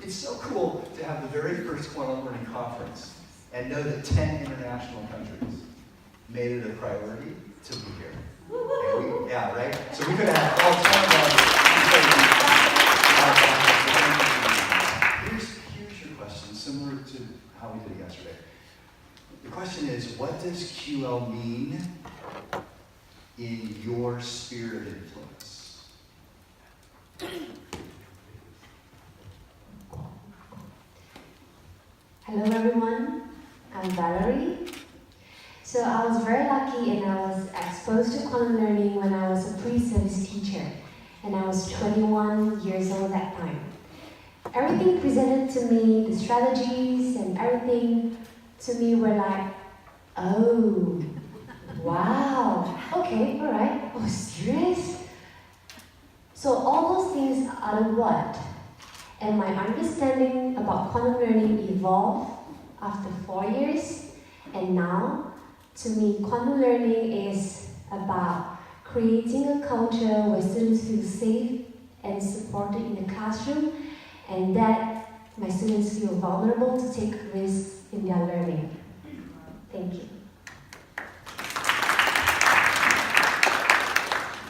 It's so cool to have the very first quantum learning conference and know that 10 international countries made it a priority to be here. And yeah, right? So we could have had all 10 of them. Here's your question, similar to how we did it yesterday. The question is, what does QL mean in your sphere of influence? Hello everyone, I'm Valerie. So I was very lucky and I was exposed to quantum learning when I was a pre-service teacher and I was 21 years old that time. Everything presented to me, the strategies and everything to me were like, oh, wow, okay, alright, oh serious? So all those things are what? And my understanding about quantum learning evolved after 4 years. And now, to me, quantum learning is about creating a culture where students feel safe and supported in the classroom, and that my students feel vulnerable to take risks in their learning. Thank you.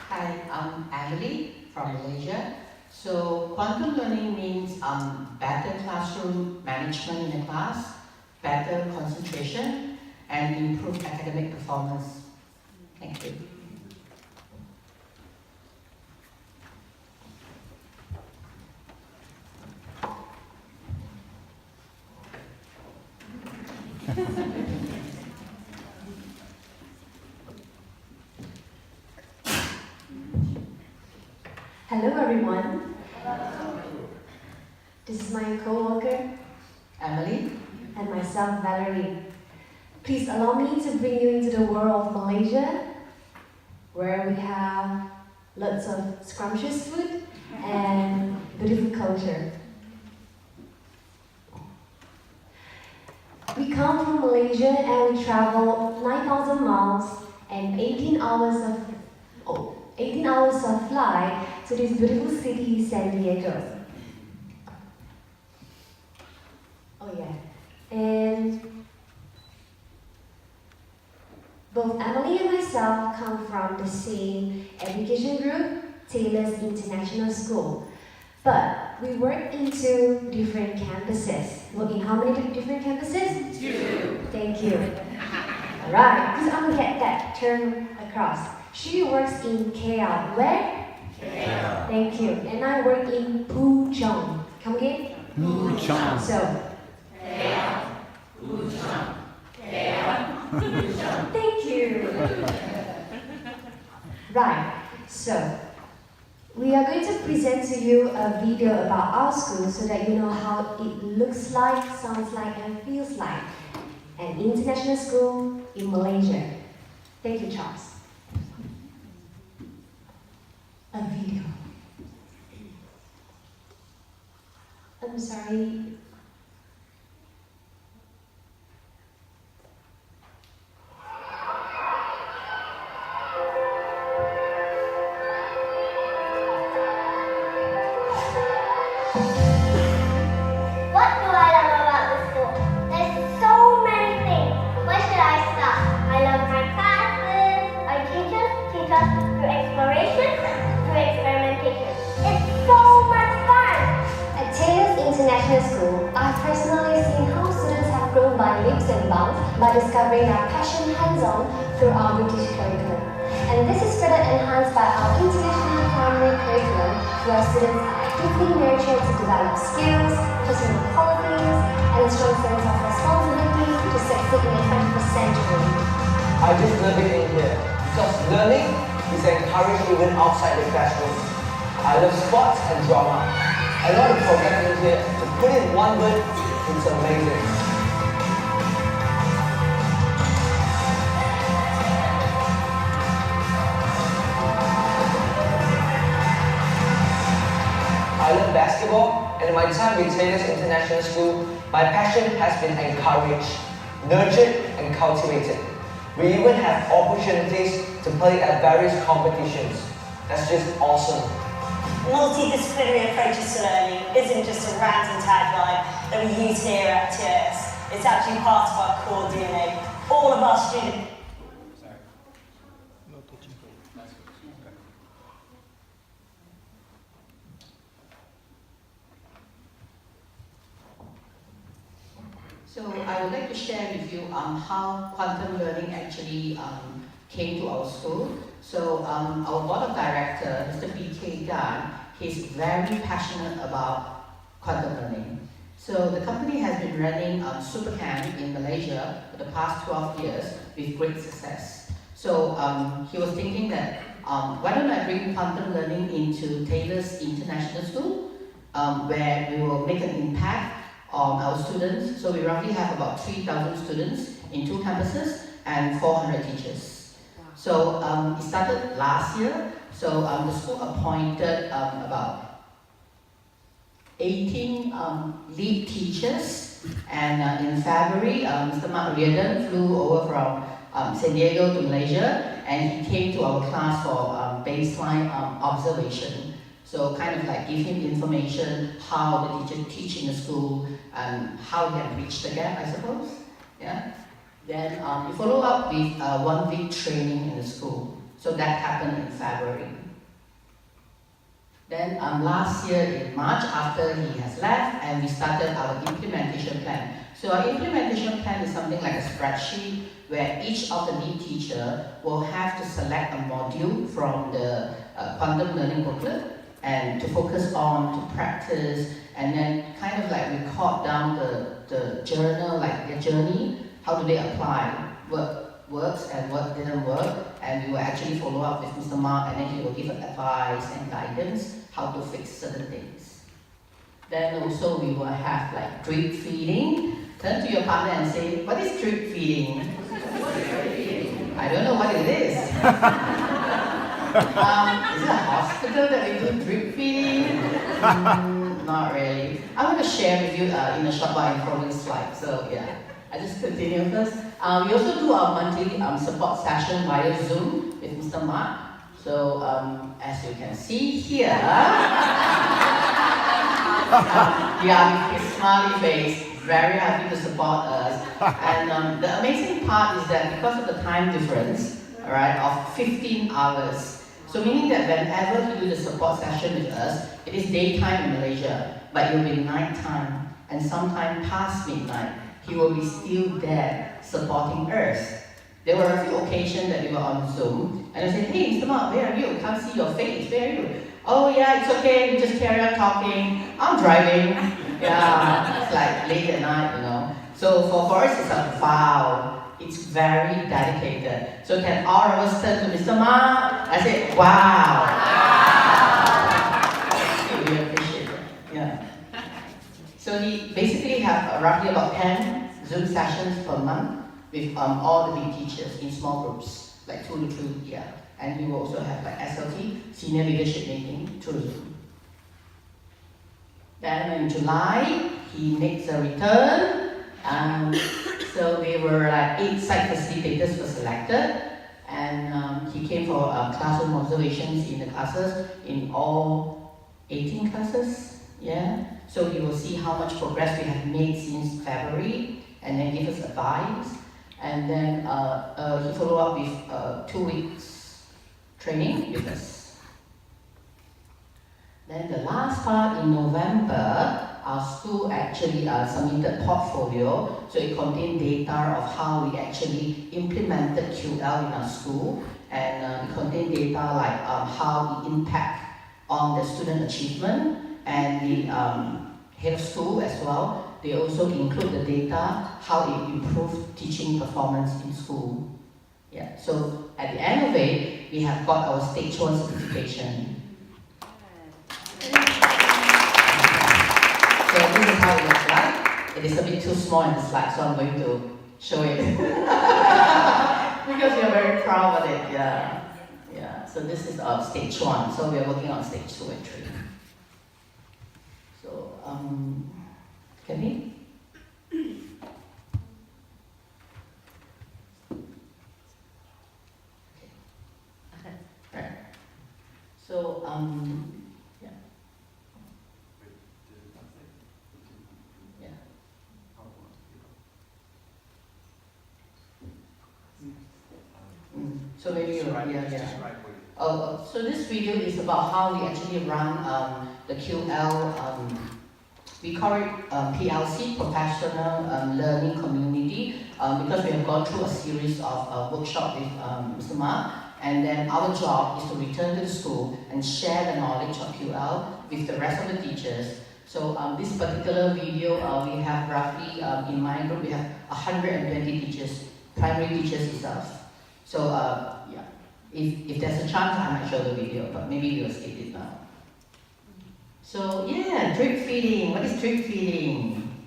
Hi, I'm Emily from Malaysia. So quantum learning means better classroom management in the class, better concentration, and improved academic performance. Thank you. Hello everyone. This is my co-worker, Emily? and myself, Valerie. Please allow me to bring you into the world of Malaysia, where we have lots of scrumptious food and beautiful culture. We come from Malaysia and we travel 9,000 miles and 18 hours of flight to this beautiful city, San Diego. Oh yeah, and both Emily and myself come from the same education group, Taylor's International School. But we work in 2 different campuses. Work in how many different campuses? 2. Thank you. Alright, because I'm gonna get that term across. She works in KL. Where? KL. Thank you. And I work in Puchong. Come again? Puchong. So, KL. Puchong. KL. Puchong. thank you. Right, so we are going to present to you a video about our school so that you know how it looks like, sounds like, and feels like an international school in Malaysia. Thank you, Charles. A video. I'm sorry. What do I love about the school? There's so many things. Where should I start? I love my classes. Our teachers teach us through exploration, through experimentation. It's so much fun. At Taylor's International School, I've personally seen how students have grown by leaps and bounds by discovering their passion hands-on through our British curriculum. And this is further enhanced by our international primary curriculum, where students are actively nurtured to develop skills, personal qualities, and a strong sense of responsibility to succeed in the 21st century. I just love it in here because learning is encouraged even outside the classroom. I love sports and drama. I know the program in here, to put it in one word, it's amazing. I love basketball, and in my time with Taylor's International School, my passion has been encouraged, nurtured, and cultivated. We even have opportunities to play at various competitions. That's just awesome. Multidisciplinary approaches to learning isn't just a random tagline that we use here at TS. It's actually part of our core DNA. All of our students. So I would like to share with you how quantum learning actually came to our school. So our board of directors, Mr. P.K. Gan, he's very passionate about quantum learning. So the company has been running Supercamp in Malaysia for the past 12 years with great success. So he was thinking that why don't I bring quantum learning into Taylor's International School, where we will make an impact on our students. So we roughly have about 3,000 students in 2 campuses and 400 teachers. So it started last year. So the school appointed about 18 lead teachers, and in February, Mr. Mark Riordan flew over from San Diego to Malaysia, and he came to our class for baseline observation. So kind of like give him information how the teacher teach in the school and how he can bridge the gap, I suppose. Yeah. Then we follow up with 1 week training in the school. So that happened in February. Then last year in March, after he has left, and we started our implementation plan. So our implementation plan is something like a spreadsheet where each of the lead teacher will have to select a module from the quantum learning booklet and to focus on, to practice, and then kind of like record down the journal, like their journey, how do they apply what works and what didn't work, and we will actually follow up with Mr. Mark, and then he will give advice and guidance how to fix certain things. Then also we will have like drip feeding. Turn to your partner and say, what is drip feeding? I don't know what it is. Is it a hospital that we do drip feeding? Not really. I'm going to share with you in a short while in following slides. So yeah, I just continue first. We also do our monthly support session via Zoom with Mr. Mark. So as you can see here, yeah, with his smiley face, very happy to support us. And the amazing part is that because of the time difference, all right, of 15 hours, so meaning that whenever he do the support session with us, it is daytime in Malaysia, but it will be nighttime, and sometime past midnight, he will be still there supporting us. There were a few occasions that we were on Zoom, and I said, hey, Mr. Mark, where are you? I can't see your face, where are you? Oh yeah, it's okay, we just carry on talking. I'm driving. Yeah, it's like late at night, you know. So for us, it's a vow. It's very dedicated. So can all of us turn to Mr. Mark? I said, wow. We appreciate it. Yeah. So he basically have roughly about 10 Zoom sessions per month with all the lead teachers in small groups, like 2 to 2, yeah. And we will also have like SLT, senior leadership meeting, through Zoom. Then in July, he makes a return. So we were like 8 site facilitators were selected, and he came for classroom observations in the classes, in all 18 classes, yeah. So you will see how much progress we have made since February, and then give us advice. And then he followed up with 2 weeks training with us. Then the last part in November, our school actually submitted portfolio, so it contained data of how we actually implemented QL in our school, and it contained data like how the impact on the student achievement, and the head of school as well. They also include the data, how it improved teaching performance in school. Yeah, so at the end of it, we have got our stage 1 certification. So this is how it looks like. It is a bit too small in the slide, so I'm going to show it. Because we are very proud of it, yeah. Yeah, so this is stage 1, so we are working on stage 2 and 3. So, can we? Okay. Right. So, So maybe you, Describe- yeah. describe what it- So this video is about how we actually run the QL, we call it PLC, Professional Learning Community, because we have gone through a series of workshops with Mr. Ma, and then our job is to return to the school and share the knowledge of QL with the rest of the teachers. So this particular video, we have roughly, in my group, we have 120 teachers, primary teachers itself. So yeah. If there's a chance, I might show the video, but maybe we'll skip it now. So yeah, drip feeding. What is drip feeding?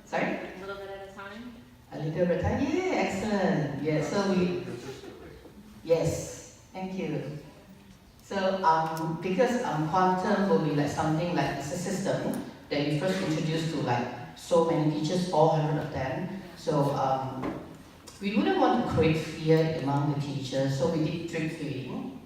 Sorry? A little bit at a time. A little bit of time? Yeah, excellent. Yeah, so yes, thank you. So because quantum will be like something like it's a system that we first introduced to like so many teachers, 400 of them. So we wouldn't want to create fear among the teachers, so we did drip feeding.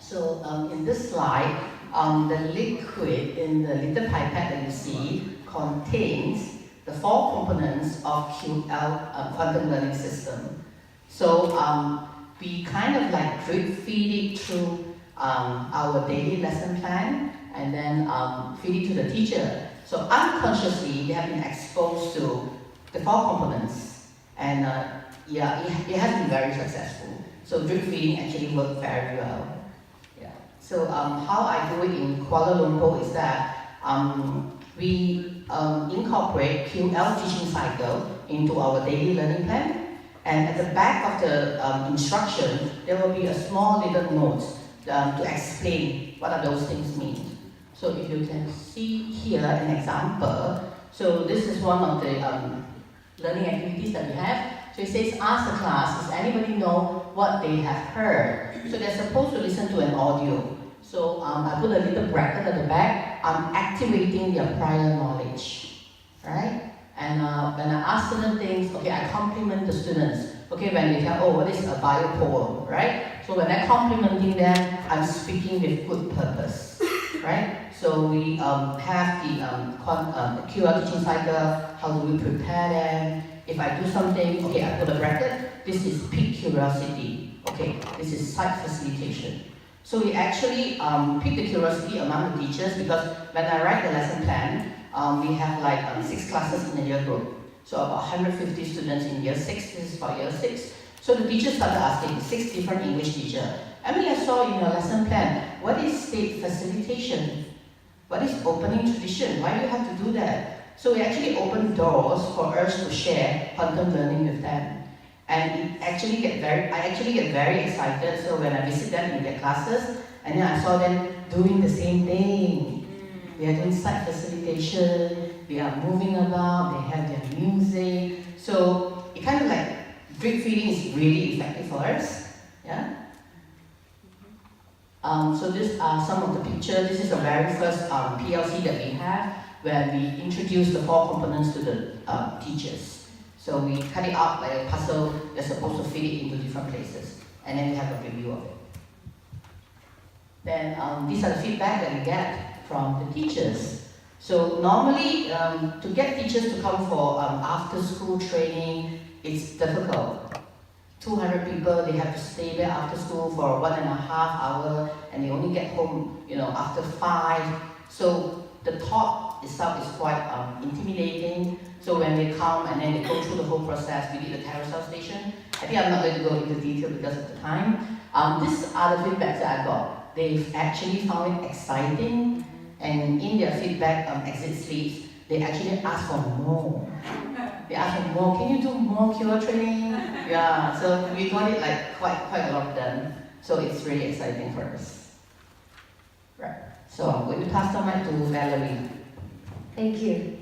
So in this slide, the liquid in the little pipette that you see contains the 4 components of QL, quantum learning system. So we kind of like drip feed it through our daily lesson plan and then feed it to the teacher. So unconsciously, they have been exposed to the 4 components, and yeah, it has been very successful. So drip feeding actually worked very well. Yeah. So how I do it in Kuala Lumpur is that we incorporate QL teaching cycle into our daily learning plan, and at the back of the instruction, there will be a small little note to explain what are those things mean. So if you can see here an example, so this is one of the learning activities that we have. So it says, ask the class, does anybody know what they have heard? So they're supposed to listen to an audio. So I put a little bracket at the back. I'm activating their prior knowledge, right? And when I ask certain things, okay, I compliment the students. Okay, when they tell, oh, what is a biopoem, right? So when I'm complimenting them, I'm speaking with good purpose, right? So we have the QL teaching cycle. How do we prepare them? If I do something, okay, I put a bracket. This is pique curiosity. Okay, this is site facilitation. So we actually pick the curiosity among the teachers, because when I write the lesson plan, we have like 6 classes in a year group. So about 150 students in year 6, this is for year 6. So the teachers started asking 6 different English teachers. Emily, I saw in your lesson plan, what is state facilitation? What is opening tradition? Why do you have to do that? So we actually open doors for us to share quantum learning with them. And I actually get very excited. So when I visit them in their classes, and then I saw them doing the same thing. They are doing site facilitation, they are moving about, they have their music. So it kind of like drip feeding is really effective for us. Yeah. So these are some of the pictures. This is the very first PLC that we have, where we introduce the 4 components to the teachers. So we cut it out like a puzzle. They're supposed to fit it into different places, and then we have a review of it. Then these are the feedback that we get from the teachers. So normally, to get teachers to come for after-school training, it's difficult. 200 people, they have to stay there after school for 1.5 hours, and they only get home, after 5. So the talk itself is quite intimidating. So when they come and then they go through the whole process, we did the carousel station. I think I'm not going to go into detail because of the time. These are the feedbacks that I got. They've actually found it exciting, and in their feedback exit slips, they actually ask for more. They ask for more. Can you do more QL training? Yeah. So we got it like quite a lot of them. So it's really exciting for us. Right. So I'm going to pass the mic to Valerie. Thank you.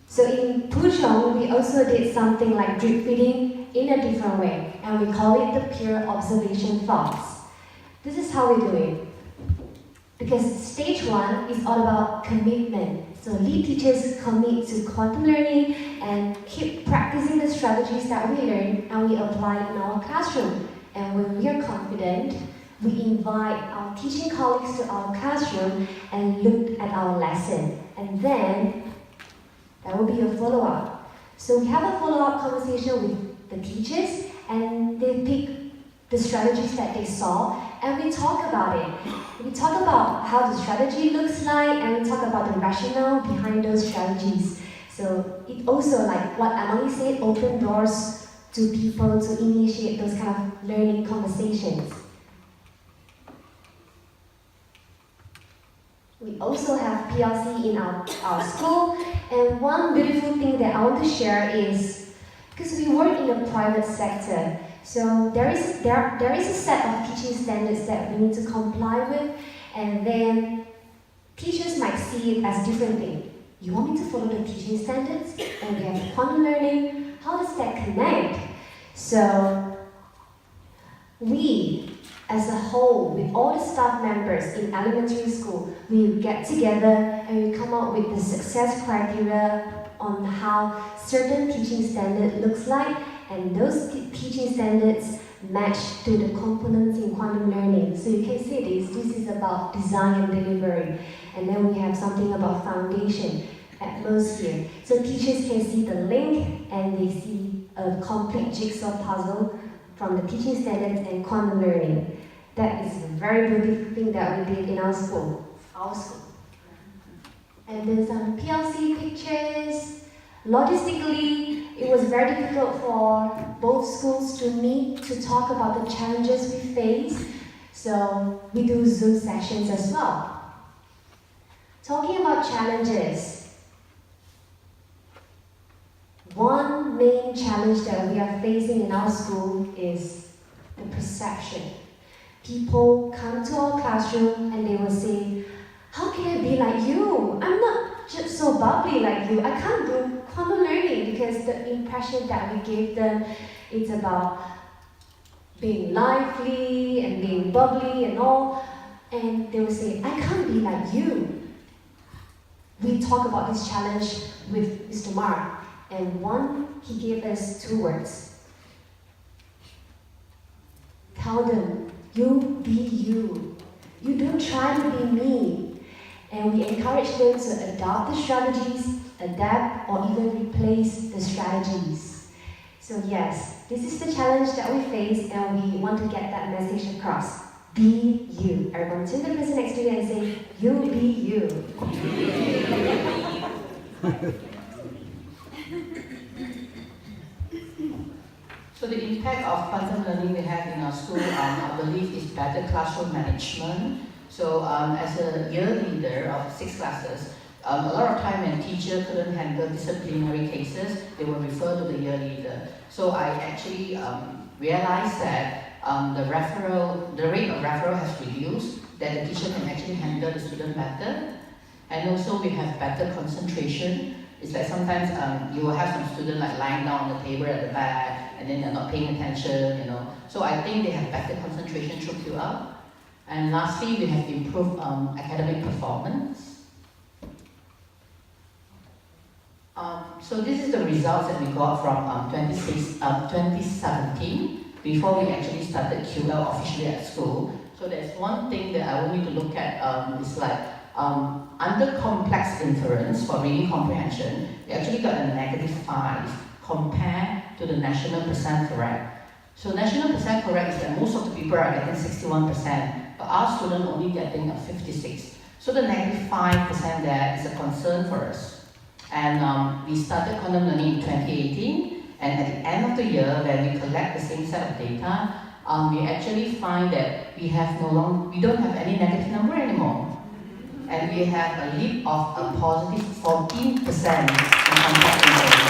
So in Puchong, we also did something like drip feeding in a different way, and we call it the peer observation thoughts. This is how we do it. Because stage 1 is all about commitment. So lead teachers commit to quantum learning and keep practicing the strategies that we learn and we apply in our classroom. And when we are confident, we invite our teaching colleagues to our classroom and look at our lesson. And then there will be a follow-up. So we have a follow-up conversation with the teachers, and they pick the strategies that they saw, and we talk about it. We talk about how the strategy looks like, and we talk about the rationale behind those strategies. So it also, like what Emily said, open doors to people to initiate those kind of learning conversations. We also have PLC in our school, and one beautiful thing that I want to share is, because we work in the private sector, so there is a set of teaching standards that we need to comply with, and then teachers might see it as different things. You want me to follow the teaching standards, and we have quantum learning. How does that connect? So we, as a whole, with all the staff members in elementary school, we get together and we come up with the success criteria on how certain teaching standard looks like, and those teaching standards match to the components in quantum learning. So you can see this is about design and delivery. And then we have something about foundation, atmosphere. So teachers can see the link and they see a complete jigsaw puzzle from the teaching standards and quantum learning. That is a very beautiful thing that we did in our school. And then some PLC pictures. Logistically, it was very difficult for both schools to meet to talk about the challenges we face. So we do Zoom sessions as well. Talking about challenges, one main challenge that we are facing in our school is the perception. People come to our classroom and they will say, how can I be like you? I'm not just so bubbly like you. I can't do quantum learning, because the impression that we gave them, it's about being lively and being bubbly and all. And they will say, I can't be like you. We talk about this challenge with Mr. Mark, and he gave us 2 words. Tell them, you be you. You don't try to be me. And we encourage them to adopt the strategies, adapt, or even replace the strategies. So yes, this is the challenge that we face, and we want to get that message across. Be you. Everyone turn to the person next to you and say, you be you. So the impact of quantum learning we have in our school, I believe, is better classroom management. So as a year leader of 6 classes, a lot of time when teacher couldn't handle disciplinary cases, they will refer to the year leader. So I actually realized that the rate of referral has reduced, that the teacher can actually handle the student better. And also we have better concentration. It's like sometimes you will have some student like lying down on the table at the back, and then they're not paying attention, So I think they have better concentration throughout. And lastly, we have improved academic performance. So this is the results that we got from 2017, before we actually started QL officially at school. So there's one thing that I want you to look at, is like, under complex inference for reading comprehension, we actually got a -5 compared to the national percent correct. So national percent correct is that most of the people are getting 61%, but our student only getting a 56. So the -5% there is a concern for us. And we started quantum learning in 2018, and at the end of the year, when we collect the same set of data, we actually find that we don't have any negative number anymore. And we have a leap of a positive 14% in contact learning.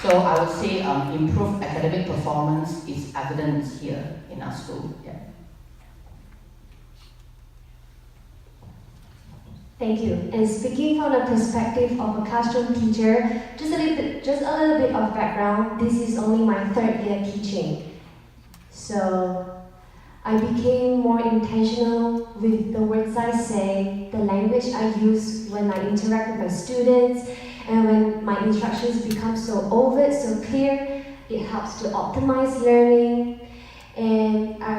So I would say improved academic performance is evident here in our school. Yeah. Thank you. And speaking from the perspective of a classroom teacher, just a little bit of background. This is only my 3rd year teaching. So I became more intentional with the words I say, the language I use when I interact with my students, and when my instructions become so overt, so clear, it helps to optimize learning. And I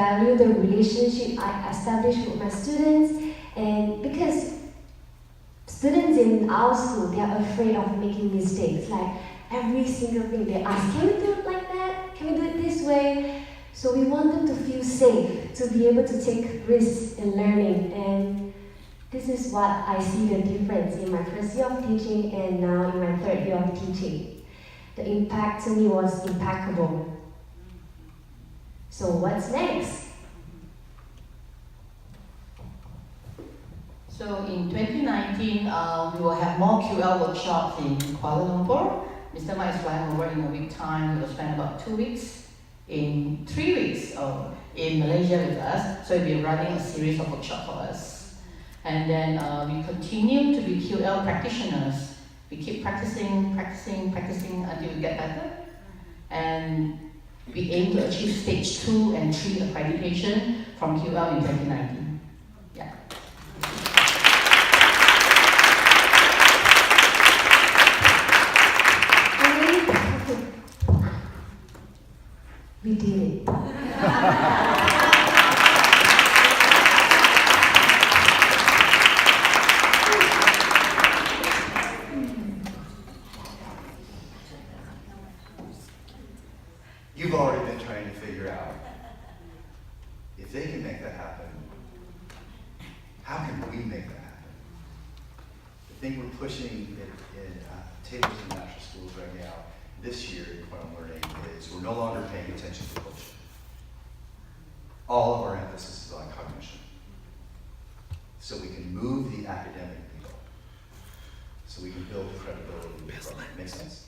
value the relationship I establish with my students. And because students in our school, they are afraid of making mistakes. Like every single thing they ask, can we do it like that? Can we do it this way? So we want them to feel safe, to be able to take risks in learning. And this is what I see the difference in my first year of teaching and now in my third year of teaching. The impact to me was impeccable. So what's next? So in 2019, we will have more QL workshops in Kuala Lumpur. Mr. Ma is flying over in a week time. He will spend about 2 weeks, in 3 weeks in Malaysia with us. So he'll be running a series of workshops for us. And then we continue to be QL practitioners. We keep practicing until we get better. And we aim to achieve stage 2 and 3 accreditation from QL in 2019. Yeah. We did it. You've already been trying to figure out, if they can make that happen, how can we make that happen? The thing we're pushing in Taylor's International Schools right now, this year in Quantum Learning, is we're no longer paying attention to culture. All of our emphasis is on cognition. So we can move the academic needle. So we can build credibility with the program. Make sense?